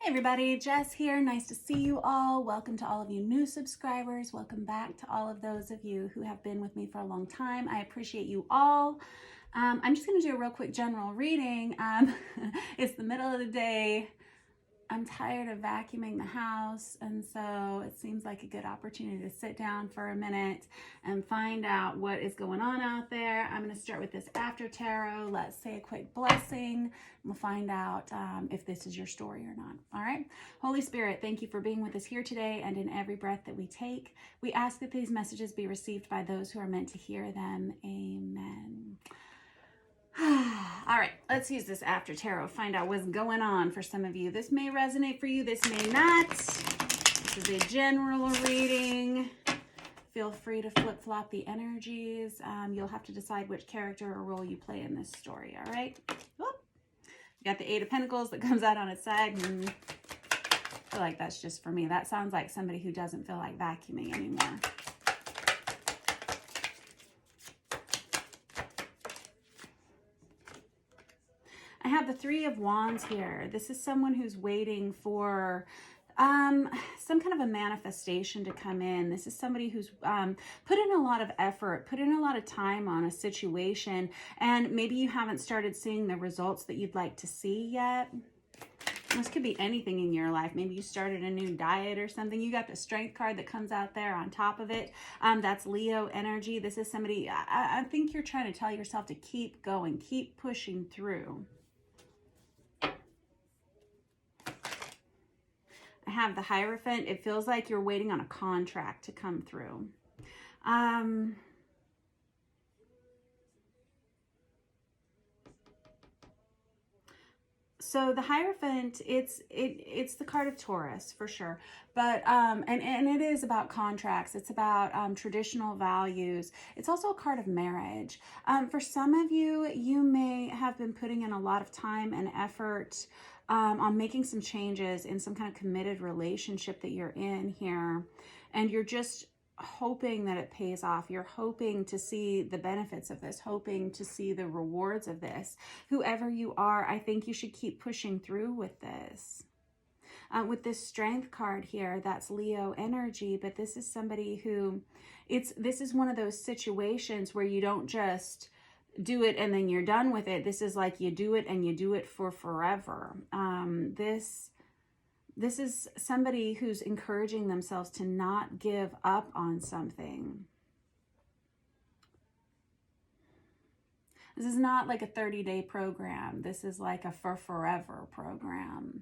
Hey everybody, Jess here. Nice to see you all. Welcome to all of you new subscribers. Welcome back to all of those of you who have been with me for a long time. I appreciate you all. I'm just going to do a real quick general reading. It's the middle of the day. I'm tired of vacuuming the house, and so it seems like a good opportunity to sit down for a minute and find out what is going on out there. I'm going to start with this after tarot. Let's say a quick blessing. We'll find out if this is your story or not. All right. Holy Spirit, thank you for being with us here today and in every breath that we take. We ask that these messages be received by those who are meant to hear them. Amen. All right, let's use this after tarot. Find out what's going on for some of you. This may resonate for you. This may not. This is a general reading. Feel free to flip-flop the energies. You'll have to decide which character or role you play in this story, all right? Whoop. You got the Eight of Pentacles that comes out on its side. And I feel like that's just for me. That sounds like somebody who doesn't feel like vacuuming anymore. I have the Three of Wands here. This is someone who's waiting for some kind of a manifestation to come in. This is somebody who's put in a lot of effort, put in a lot of time on a situation, and maybe you haven't started seeing the results that you'd like to see yet. This could be anything in your life. Maybe you started a new diet or something. You got the Strength card that comes out there on top of it. That's Leo energy. This is somebody, I think you're trying to tell yourself to keep going, keep pushing through. I have the Hierophant. It feels like you're waiting on a contract to come through. So the Hierophant, it's the card of Taurus for sure, but and it is about contracts. It's about traditional values. It's also a card of marriage. For some of you, you may have been putting in a lot of time and effort on making some changes in some kind of committed relationship that you're in here, and you're just hoping that it pays off. You're hoping to see the benefits of this, hoping to see the rewards of this. Whoever you are, I think you should keep pushing through with this. With this Strength card here, that's Leo energy, but this is somebody who, this is one of those situations where you don't just do it and then you're done with it. This is like you do it and you do it for forever. This is somebody who's encouraging themselves to not give up on something. This is not like a 30-day program. This is like a for forever program.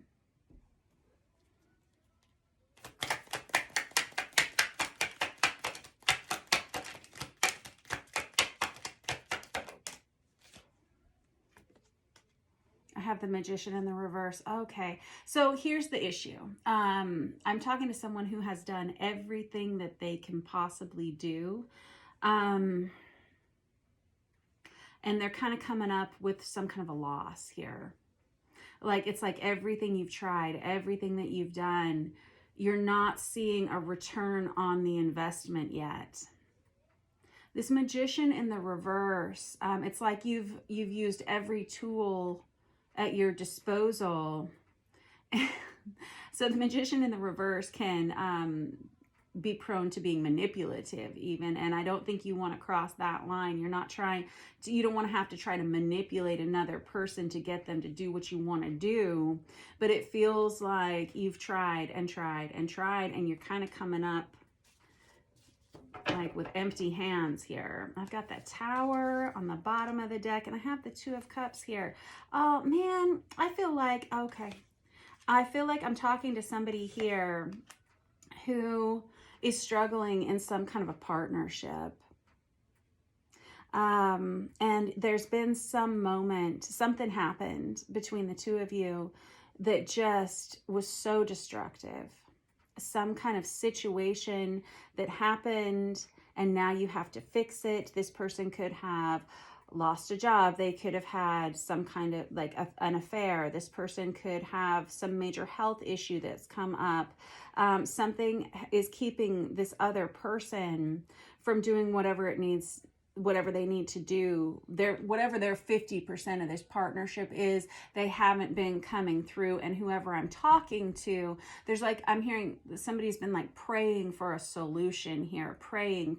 I have the Magician in the reverse. Okay, so here's the issue. I'm talking to someone who has done everything that they can possibly do. And they're kind of coming up with some kind of a loss here. Like, it's like everything you've tried, everything that you've done, you're not seeing a return on the investment yet. This Magician in the reverse, it's like you've used every tool at your disposal. So the Magician in the reverse can be prone to being manipulative even, and I don't think you want to cross that line. You're not trying to, you don't want to have to try to manipulate another person to get them to do what you want to do, but it feels like you've tried and tried and tried, and you're kind of coming up like with empty hands here. I've got that Tower on the bottom of the deck, and I have the Two of Cups here. Oh man, I feel like, okay, I feel like I'm talking to somebody here who is struggling in some kind of a partnership. And there's been some moment, something happened between the two of you that just was so destructive. Some kind of situation that happened, and now you have to fix it. This person could have lost a job. They could have had some kind of like an affair. This person could have some major health issue that's come up. Something is keeping this other person from doing whatever it needs whatever they need to do, whatever their 50% of this partnership is, they haven't been coming through. And whoever I'm talking to, there's like, I'm hearing somebody's been like praying for a solution here, praying,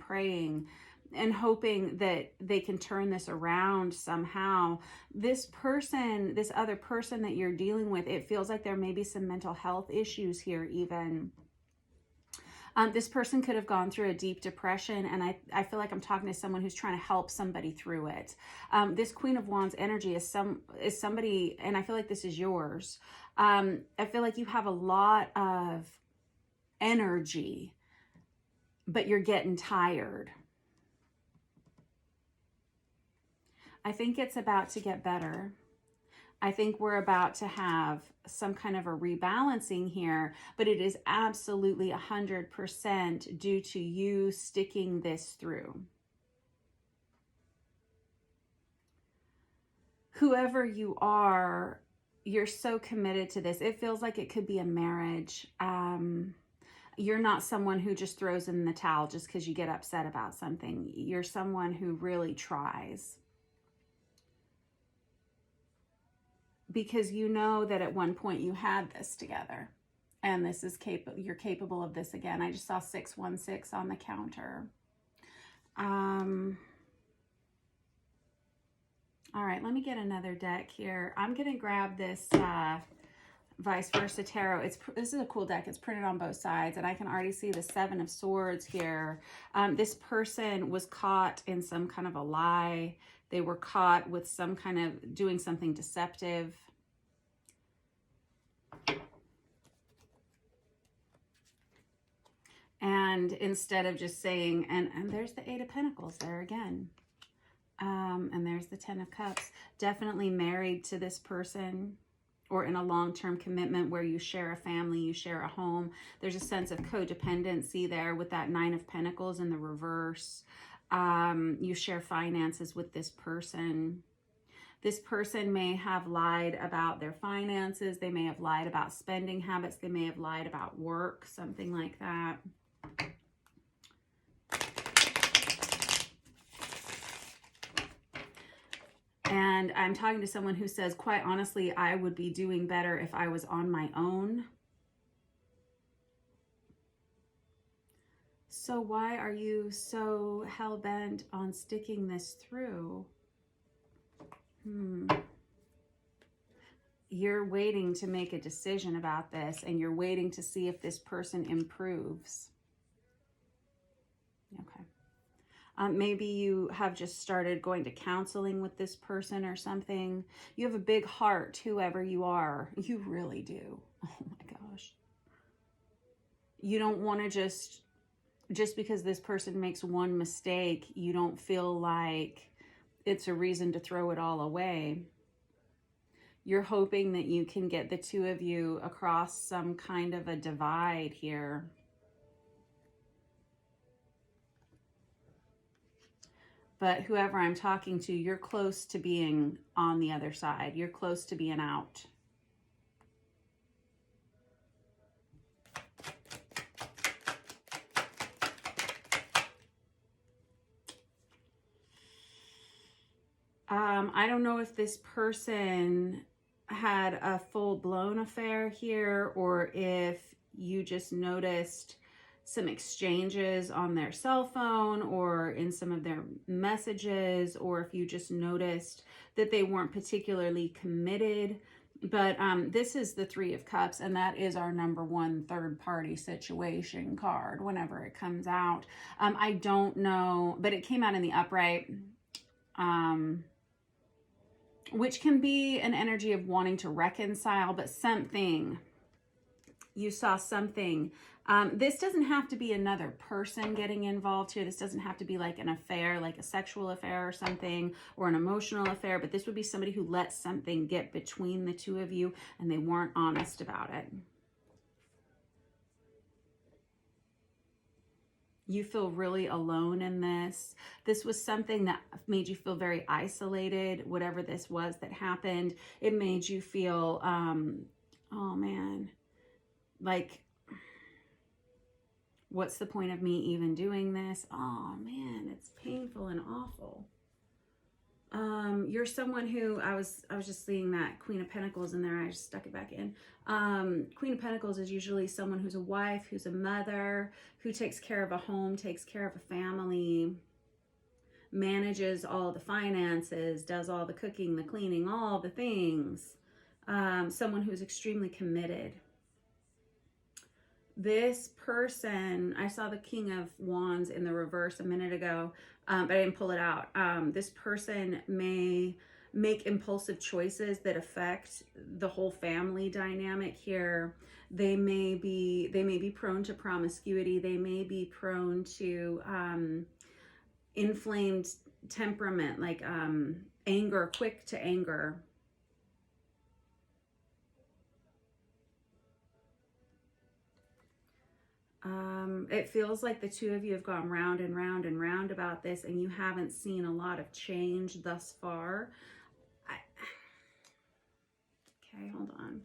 and hoping that they can turn this around somehow. This person, this other person that you're dealing with, it feels like there may be some mental health issues here even. This person could have gone through a deep depression, and I feel like I'm talking to someone who's trying to help somebody through it. This Queen of Wands energy is somebody, and I feel like this is yours. I feel like you have a lot of energy, but you're getting tired. I think it's about to get better. I think we're about to have some kind of a rebalancing here, but it is absolutely 100% due to you sticking this through. Whoever you are, you're so committed to this. It feels like it could be a marriage. You're not someone who just throws in the towel just because you get upset about something. You're someone who really tries. Because you know that at one point you had this together, and this is you're capable of this again. I just saw 616 on the counter. All right, let me get another deck here. I'm gonna grab this Vice Versa Tarot. This is a cool deck. It's printed on both sides, and I can already see the Seven of Swords here. This person was caught in some kind of a lie. They were caught with some kind of doing something deceptive. And instead of just saying, and there's the Eight of Pentacles there again. And there's the Ten of Cups. Definitely married to this person, or in a long-term commitment where you share a family, you share a home. There's a sense of codependency there with that Nine of Pentacles in the reverse. You share finances with this person. This person may have lied about their finances. They may have lied about spending habits. They may have lied about work, something like that. And I'm talking to someone who says, quite honestly, I would be doing better if I was on my own. So why are you so hell-bent on sticking this through? You're waiting to make a decision about this, and you're waiting to see if this person improves. Okay. Maybe you have just started going to counseling with this person or something. You have a big heart, whoever you are. You really do. Oh my gosh. You don't want to just because this person makes one mistake, you don't feel like it's a reason to throw it all away. You're hoping that you can get the two of you across some kind of a divide here. But whoever I'm talking to, you're close to being on the other side. You're close to being out. I don't know if this person had a full-blown affair here, or if you just noticed some exchanges on their cell phone or in some of their messages, or if you just noticed that they weren't particularly committed. But this is the Three of Cups, and that is our #1 third-party situation card whenever it comes out. I don't know, but it came out in the upright, which can be an energy of wanting to reconcile, but something, you saw something. This doesn't have to be another person getting involved here. This doesn't have to be like an affair, like a sexual affair or something, or an emotional affair, but this would be somebody who let something get between the two of you and they weren't honest about it. You feel really alone in this. This was something that made you feel very isolated, whatever this was that happened. It made you feel, oh man, like What's the point of me even doing this? Oh man, it's painful and awful. You're someone who, I was just seeing that Queen of Pentacles in there. I just stuck it back in. Queen of Pentacles is usually someone who's a wife, who's a mother, who takes care of a home, takes care of a family, manages all the finances, does all the cooking, the cleaning, all the things. Someone who's extremely committed. This person, I saw the King of Wands in the reverse a minute ago, but I didn't pull it out. This person may make impulsive choices that affect the whole family dynamic here. They may be prone to promiscuity. They may be prone to inflamed temperament, like anger, quick to anger. It feels like the two of you have gone round and round and round about this, and you haven't seen a lot of change thus far. Okay, hold on.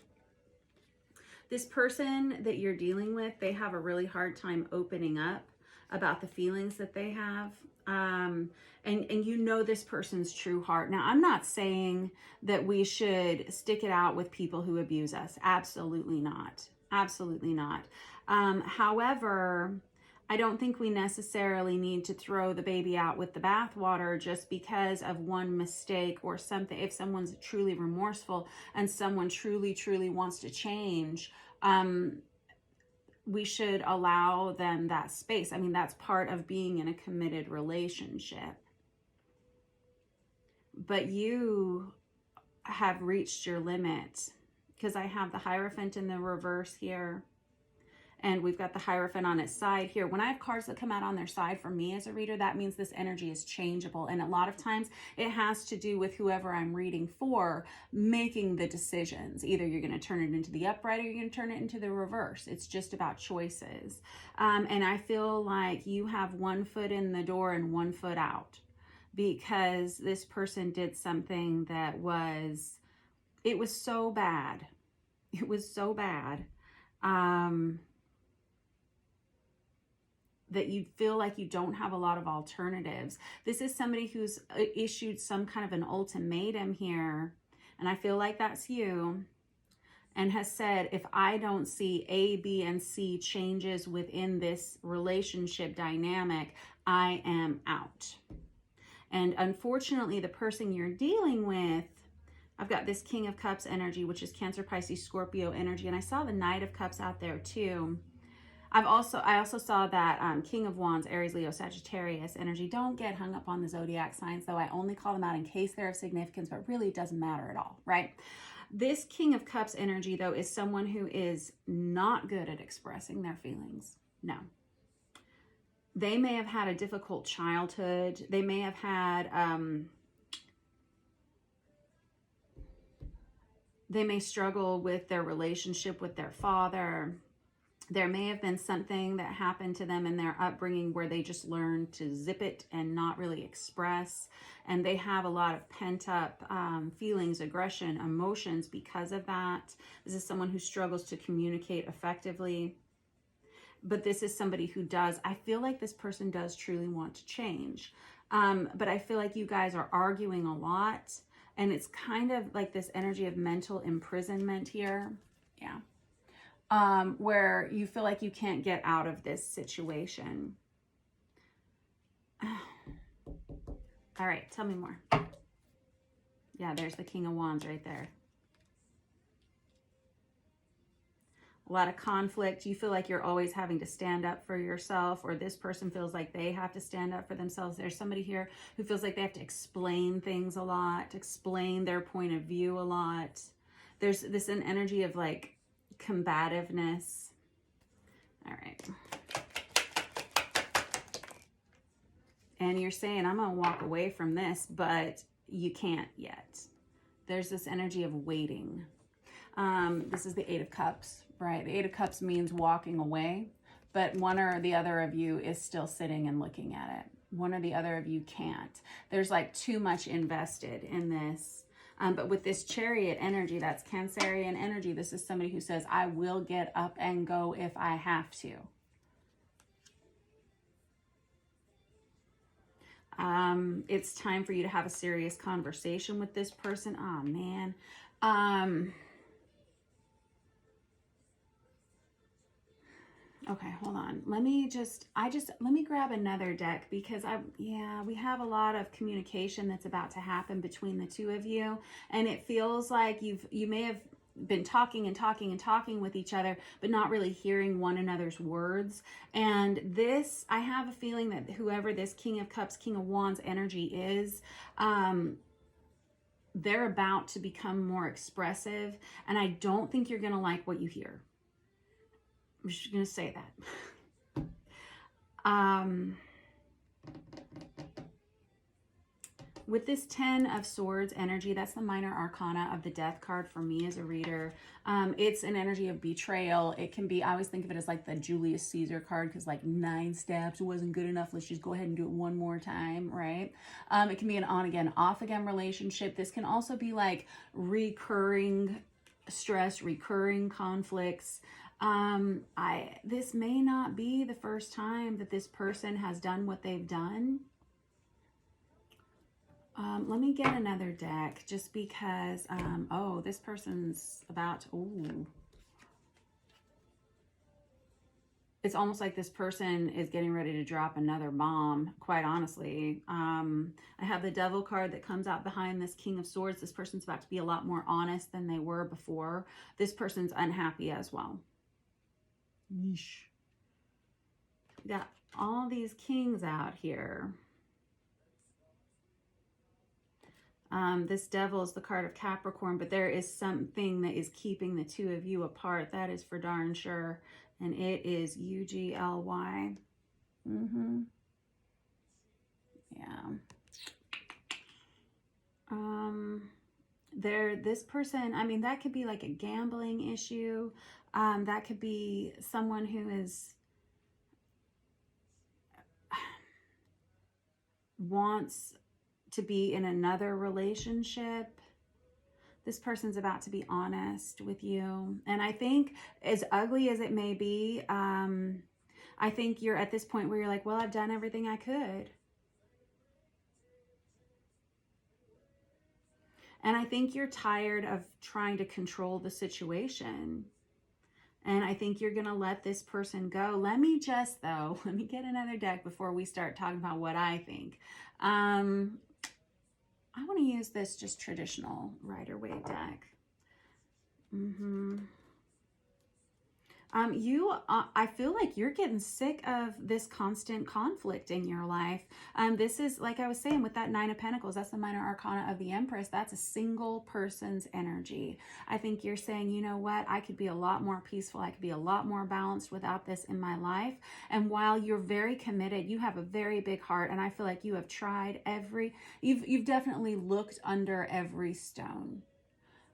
This person that you're dealing with, they have a really hard time opening up about the feelings that they have. And you know this person's true heart. Now, I'm not saying that we should stick it out with people who abuse us. Absolutely not. Absolutely not. However, I don't think we necessarily need to throw the baby out with the bathwater just because of one mistake or something. If someone's truly remorseful and someone truly, truly wants to change, we should allow them that space. I mean, that's part of being in a committed relationship. But you have reached your limit, because I have the Hierophant in the reverse here. And we've got the Hierophant on its side here. When I have cards that come out on their side for me as a reader, that means this energy is changeable. And a lot of times it has to do with whoever I'm reading for making the decisions. Either you're going to turn it into the upright or you're going to turn it into the reverse. It's just about choices. And I feel like you have one foot in the door and one foot out, because this person did something that it was so bad. It was so bad. That you feel like you don't have a lot of alternatives. This is somebody who's issued some kind of an ultimatum here, and I feel like that's you, and has said, if I don't see A, B, and C changes within this relationship dynamic, I am out. And unfortunately, the person you're dealing with, I've got this King of Cups energy, which is Cancer, Pisces, Scorpio energy, and I saw the Knight of Cups out there too. I also saw that King of Wands, Aries, Leo, Sagittarius energy. Don't get hung up on the zodiac signs, though. I only call them out in case they're of significance, but really it doesn't matter at all, right? This King of Cups energy, though, is someone who is not good at expressing their feelings. No. They may have had a difficult childhood. They may have had, they may struggle with their relationship with their father. There may have been something that happened to them in their upbringing where they just learned to zip it and not really express. And they have a lot of pent up feelings, aggression, emotions because of that. This is someone who struggles to communicate effectively. But this is somebody who does, I feel like this person does truly want to change. But I feel like you guys are arguing a lot. And it's kind of like this energy of mental imprisonment here. Yeah. Where you feel like you can't get out of this situation. All right, tell me more. Yeah, there's the King of Wands right there. A lot of conflict. You feel like you're always having to stand up for yourself, or this person feels like they have to stand up for themselves. There's somebody here who feels like they have to explain things a lot, explain their point of view a lot. There's an energy of like combativeness. All right. And you're saying, I'm going to walk away from this, but you can't yet. There's this energy of waiting. This is the Eight of Cups, right? The Eight of Cups means walking away, but one or the other of you is still sitting and looking at it. One or the other of you can't. There's like too much invested in this. But with this Chariot energy, that's Cancerian energy, this is somebody who says, I will get up and go if I have to. It's time for you to have a serious conversation with this person. Oh, man. Okay, hold on. Let me grab another deck because we have a lot of communication that's about to happen between the two of you. And it feels like you may have been talking and talking and talking with each other, but not really hearing one another's words. And this, I have a feeling that whoever this King of Cups, King of Wands energy is, they're about to become more expressive. And I don't think you're going to like what you hear. I'm just going to say that. With this 10 of Swords energy, that's the minor arcana of the Death card for me as a reader. It's an energy of betrayal. It can be, I always think of it as like the Julius Caesar card, because like 9 stabs wasn't good enough. Let's just go ahead and do it one more time, right? It can be an on again, off again relationship. This can also be like recurring stress, recurring conflicts. This may not be the first time that this person has done what they've done. Let me get another deck just because, oh, this person's about to, ooh. It's almost like this person is getting ready to drop another bomb, quite honestly. I have the Devil card that comes out behind this King of Swords. This person's about to be a lot more honest than they were before. This person's unhappy as well. Yeesh. We got all these kings out here. This Devil is the card of Capricorn, but there is something that is keeping the two of you apart. That is for darn sure. And it is UGLY. Yeah. This person, I mean, that could be like a gambling issue. That could be someone who is wants to be in another relationship. This person's about to be honest with you. And I think, as ugly as it may be, I think you're at this point where you're like, well, I've done everything I could. And I think you're tired of trying to control the situation. And I think you're going to let this person go. Let me get another deck before we start talking about what I think. I want to use this just traditional Rider-Waite deck. I feel like you're getting sick of this constant conflict in your life. This is, like I was saying, with that 9 of Pentacles, that's the minor arcana of the Empress. That's a single person's energy. I think you're saying, you know what? I could be a lot more peaceful. I could be a lot more balanced without this in my life. And while you're very committed, you have a very big heart. And I feel like you have tried you've definitely looked under every stone.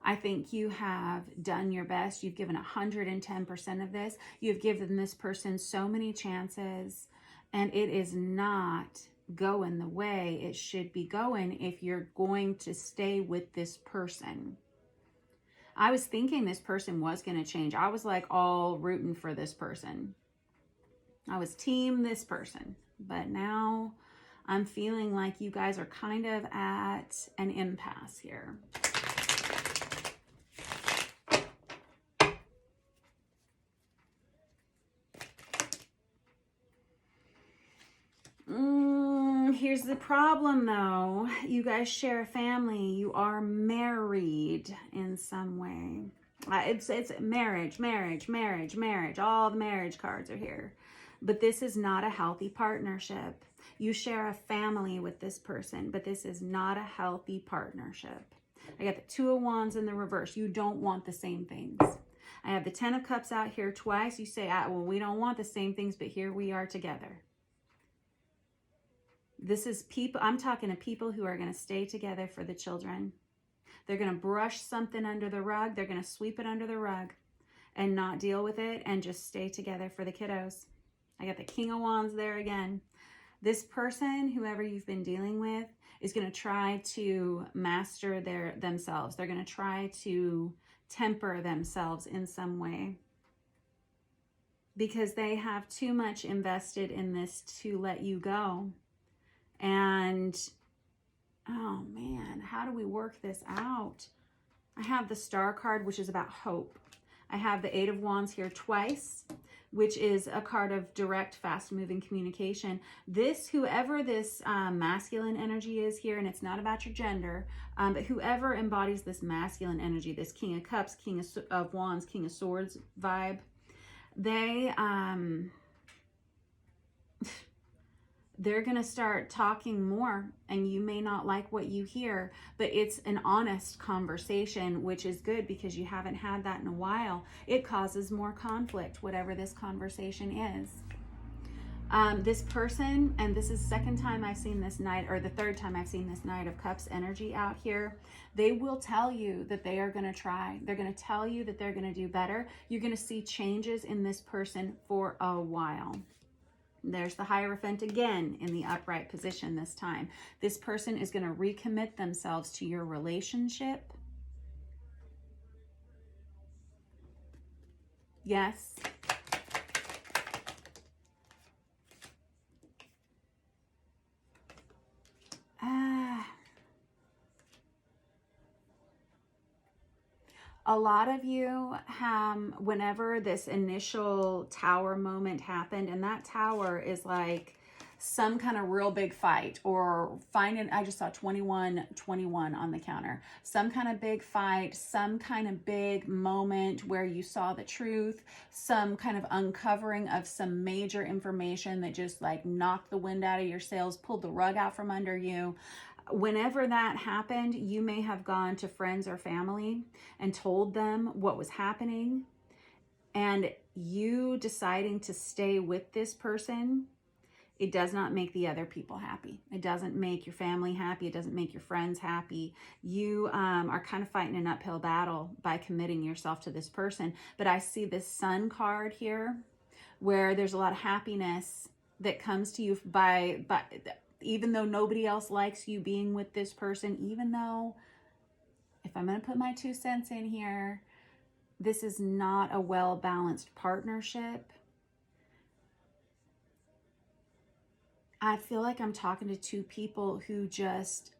I think you have done your best. You've given 110% of this. You've given this person so many chances, and it is not going the way it should be going if you're going to stay with this person. I was thinking this person was going to change. I was like all rooting for this person. I was team this person, but now I'm feeling like you guys are kind of at an impasse here. Here's the problem, though. You guys share a family. You are married in some way. It's marriage. All the marriage cards are here. But this is not a healthy partnership. You share a family with this person, but this is not a healthy partnership. I got the 2 of Wands in the reverse. You don't want the same things. I have the 10 of Cups out here twice. You say, well, we don't want the same things, but here we are together. This is people, I'm talking to people who are going to stay together for the children. They're going to brush something under the rug. They're going to sweep it under the rug and not deal with it and just stay together for the kiddos. I got the King of Wands there again. This person, whoever you've been dealing with, is going to try to master themselves. They're going to try to temper themselves in some way because they have too much invested in this to let you go. And, oh man, how do we work this out? I have the Star card, which is about hope. I have the Eight of Wands here twice, which is a card of direct, fast-moving communication. This, whoever this masculine energy is here, and it's not about your gender, but whoever embodies this masculine energy, this King of Cups, King of Wands, King of Swords vibe, they're going to start talking more, and you may not like what you hear, but it's an honest conversation, which is good because you haven't had that in a while. It causes more conflict, whatever this conversation is. This person, and this is the second time I've seen this Knight, or the third time I've seen this Knight of Cups energy out here. They will tell you that they are going to try. They're going to tell you that they're going to do better. You're going to see changes in this person for a while. There's the Hierophant again in the upright position this time. This person is going to recommit themselves to your relationship. Yes. A lot of you, whenever this initial tower moment happened, and that tower is like some kind of real big fight, or I just saw 2121 on the counter. Some kind of big fight, some kind of big moment where you saw the truth, some kind of uncovering of some major information that just like knocked the wind out of your sails, pulled the rug out from under you. Whenever that happened, you may have gone to friends or family and told them what was happening, and you deciding to stay with this person, it does not make the other people happy. It doesn't make your family happy. It doesn't make your friends happy. You are kind of fighting an uphill battle by committing yourself to this person. But I see this Sun card here where there's a lot of happiness that comes to you by even though nobody else likes you being with this person, even though, if I'm going to put my 2 cents in here, this is not a well-balanced partnership. I feel like I'm talking to 2 people who just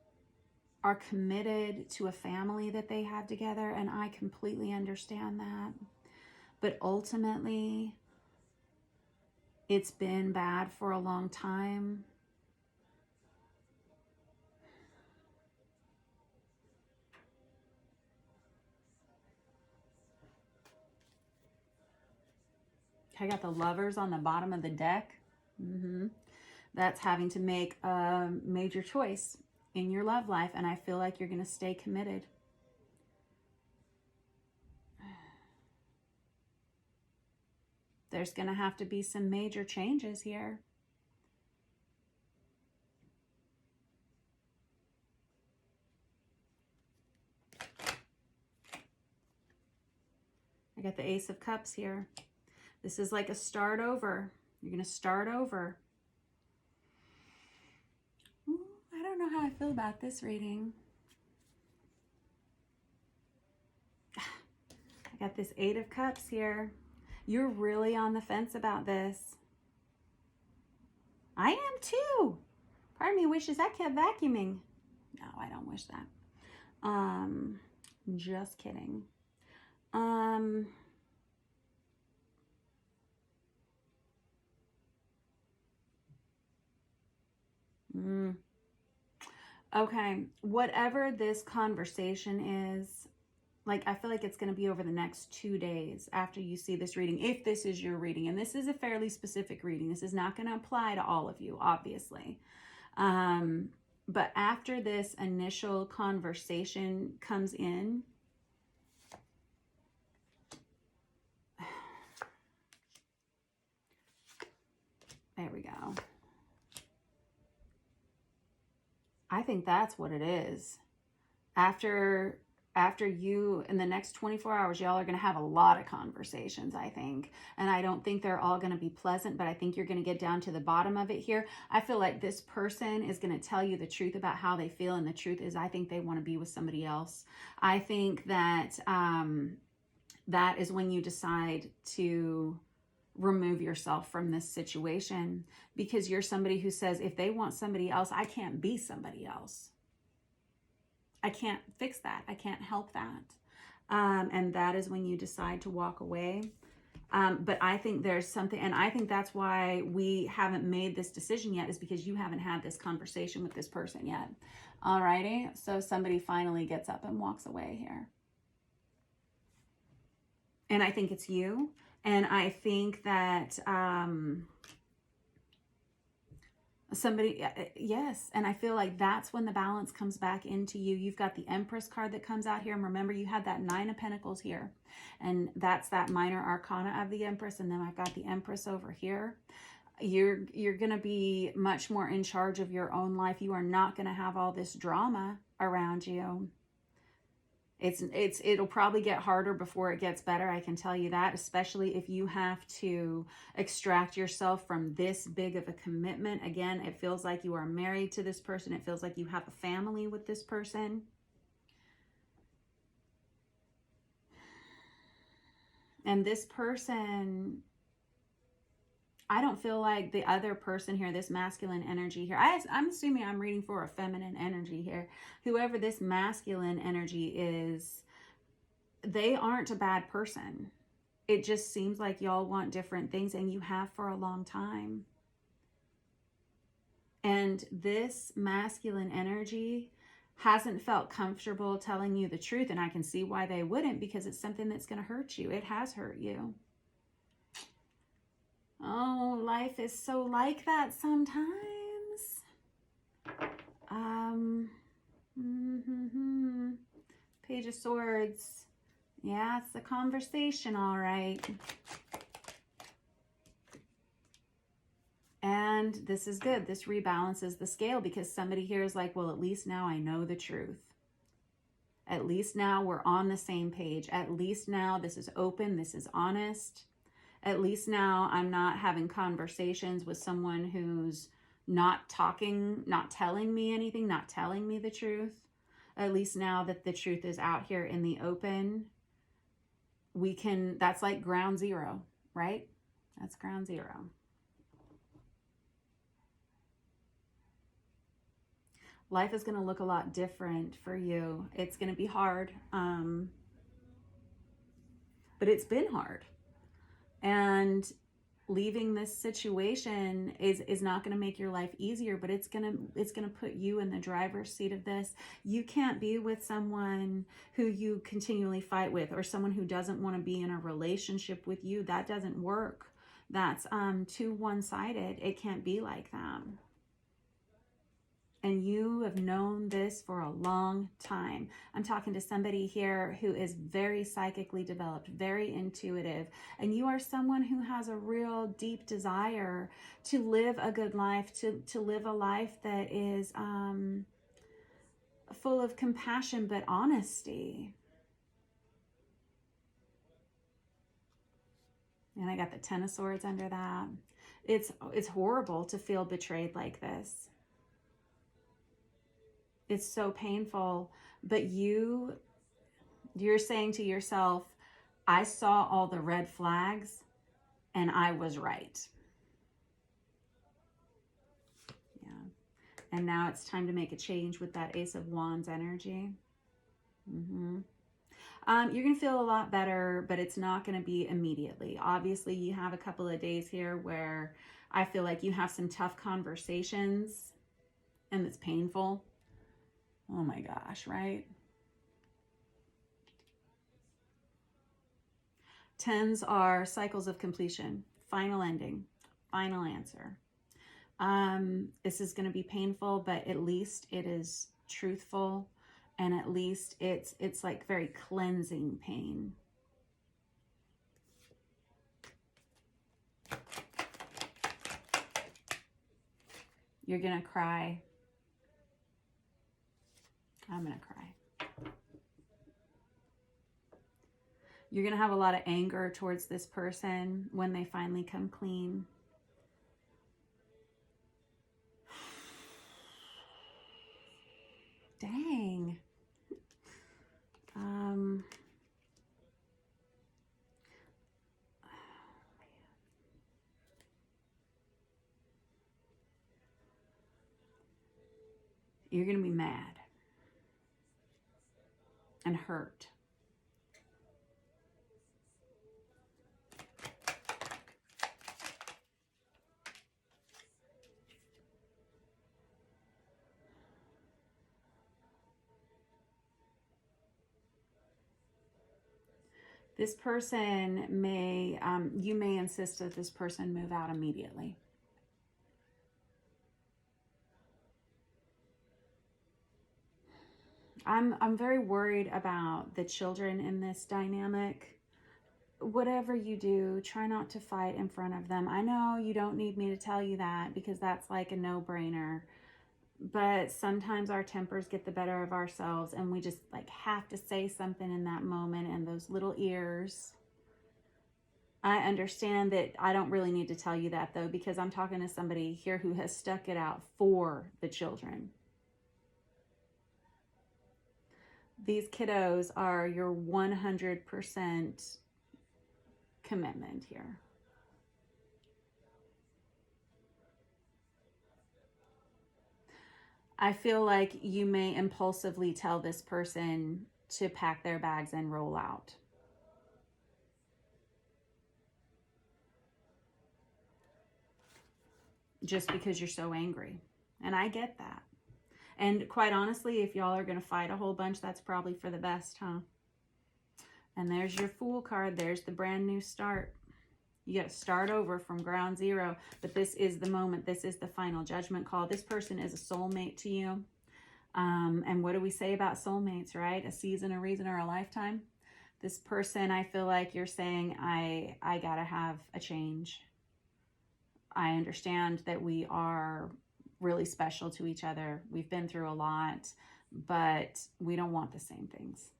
are committed to a family that they have together, and I completely understand that. But ultimately, it's been bad for a long time. I got the Lovers on the bottom of the deck. That's having to make a major choice in your love life, and I feel like you're going to stay committed. There's going to have to be some major changes here. I got the Ace of Cups here. This is like a start over. You're going to start over. Ooh, I don't know how I feel about this reading. I got this Eight of Cups here. You're really on the fence about this. I am too. Part of me wishes I kept vacuuming. No, I don't wish that. Just kidding. Okay, whatever this conversation is, like, I feel like it's going to be over the next 2 days after you see this reading, if this is your reading. And this is a fairly specific reading. This is not going to apply to all of you, obviously. But after this initial conversation comes in, there we go. I think that's what it is. After you, in the next 24 hours, y'all are going to have a lot of conversations, I think. And I don't think they're all going to be pleasant, but I think you're going to get down to the bottom of it here. I feel like this person is going to tell you the truth about how they feel. And the truth is, I think they want to be with somebody else. I think that that is when you decide to remove yourself from this situation, because you're somebody who says, if they want somebody else, I can't be somebody else. I can't fix that. I can't help that. And that is when you decide to walk away. But I think there's something, and I think that's why we haven't made this decision yet, is because you haven't had this conversation with this person yet. Alrighty, so somebody finally gets up and walks away here. And I think it's you. And I think that somebody, yes, and I feel like that's when the balance comes back into you. You've got the Empress card that comes out here, and remember, you had that Nine of Pentacles here, and that's that minor arcana of the Empress, and then I've got the Empress over here. You're going to be much more in charge of your own life. You are not going to have all this drama around you. It'll probably get harder before it gets better, I can tell you that, especially if you have to extract yourself from this big of a commitment. Again, it feels like you are married to this person. It feels like you have a family with this person. And this person, I don't feel like the other person here, this masculine energy here, I'm assuming I'm reading for a feminine energy here. Whoever this masculine energy is, they aren't a bad person. It just seems like y'all want different things, and you have for a long time. And this masculine energy hasn't felt comfortable telling you the truth, and I can see why they wouldn't, because it's something that's going to hurt you. It has hurt you. Oh, life is so like that sometimes. Page of Swords. Yeah, it's a conversation, all right. And this is good. This rebalances the scale, because somebody here is like, well, at least now I know the truth. At least now we're on the same page. At least now this is open. This is honest. At least now I'm not having conversations with someone who's not talking, not telling me anything, not telling me the truth. At least now that the truth is out here in the open, we can, that's like ground zero, right? That's ground zero. Life is going to look a lot different for you. It's going to be hard, but it's been hard. And leaving this situation is not going to make your life easier, but it's going to put you in the driver's seat of this. You can't be with someone who you continually fight with, or someone who doesn't want to be in a relationship with you. That doesn't work. That's too one-sided. It can't be like that. And you have known this for a long time. I'm talking to somebody here who is very psychically developed, very intuitive, and you are someone who has a real deep desire to live a good life, to live a life that is full of compassion but honesty. And I got the Ten of Swords under that. It's horrible to feel betrayed like this. It's so painful, but you're saying to yourself, I saw all the red flags and I was right. Yeah. And now it's time to make a change with that Ace of Wands energy. You're going to feel a lot better, but it's not going to be immediately. Obviously, you have a couple of days here where I feel like you have some tough conversations and it's painful. Oh my gosh, right? Tens are cycles of completion, final ending, final answer. This is going to be painful, but at least it is truthful, and at least it's like very cleansing pain. You're going to cry. I'm going to cry. You're going to have a lot of anger towards this person when they finally come clean. Dang. You're going to be mad and hurt. This person may, you may insist that this person move out immediately. I'm very worried about the children in this dynamic. Whatever you do, try not to fight in front of them. I know you don't need me to tell you that because that's like a no-brainer. But sometimes our tempers get the better of ourselves and we just like have to say something in that moment, and those little ears. I understand that I don't really need to tell you that though, because I'm talking to somebody here who has stuck it out for the children. These kiddos are your 100% commitment here. I feel like you may impulsively tell this person to pack their bags and roll out. Just because you're so angry. And I get that. And quite honestly, if y'all are going to fight a whole bunch, that's probably for the best, huh? And there's your Fool card. There's the brand new start. You got to start over from ground zero. But this is the moment. This is the final judgment call. This person is a soulmate to you. And what do we say about soulmates, right? A season, a reason, or a lifetime. This person, I feel like you're saying, I got to have a change. I understand that we are really special to each other. We've been through a lot, but we don't want the same things.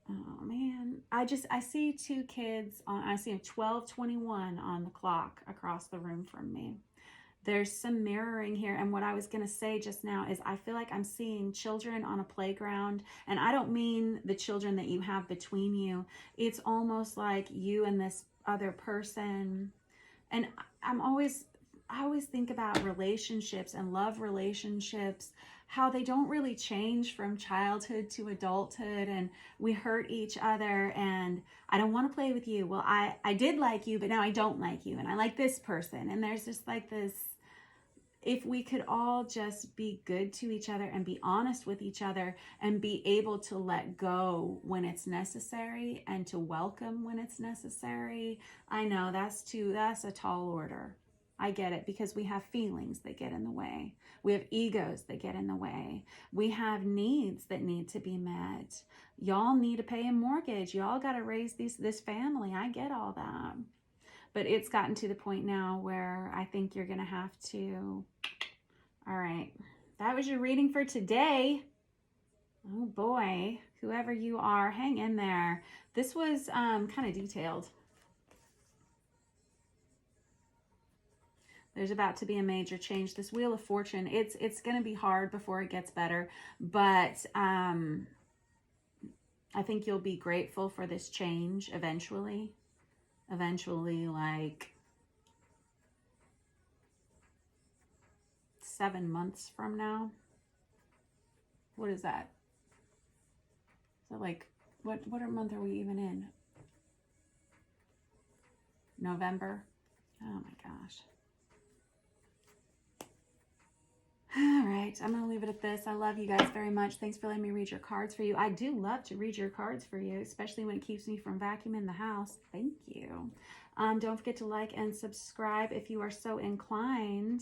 Oh man, I see two kids on, I see 12:21 on the clock across the room from me. There's some mirroring here. And what I was going to say just now is I feel like I'm seeing children on a playground. And I don't mean the children that you have between you. It's almost like you and this other person. And I always think about relationships and love relationships, how they don't really change from childhood to adulthood, and we hurt each other, and I don't want to play with you. Well, I did like you, but now I don't like you, and I like this person. And there's just like this, if we could all just be good to each other and be honest with each other and be able to let go when it's necessary and to welcome when it's necessary. I know that's a tall order. I get it, because we have feelings that get in the way. We have egos that get in the way. We have needs that need to be met. Y'all need to pay a mortgage. Y'all got to raise this family. I get all that. But it's gotten to the point now where I think you're going to have to. All right. That was your reading for today. Oh boy. Whoever you are, hang in there. This was kind of detailed. There's about to be a major change. This Wheel of Fortune, it's going to be hard before it gets better. But I think you'll be grateful for this change eventually. Eventually, like 7 months from now. What is that? So like, what month are we even in? November? Oh my gosh. All right, I'm going to leave it at this. I love you guys very much. Thanks for letting me read your cards for you. I do love to read your cards for you, especially when it keeps me from vacuuming the house. Thank you. Don't forget to like and subscribe if you are so inclined.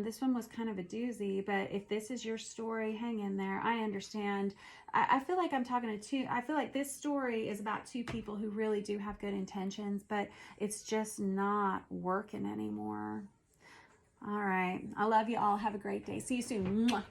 This one was kind of a doozy, but if this is your story, hang in there. I understand. I feel like I'm talking to two. I feel like this story is about two people who really do have good intentions, but it's just not working anymore. All right. I love you all. Have a great day. See you soon. Mwah.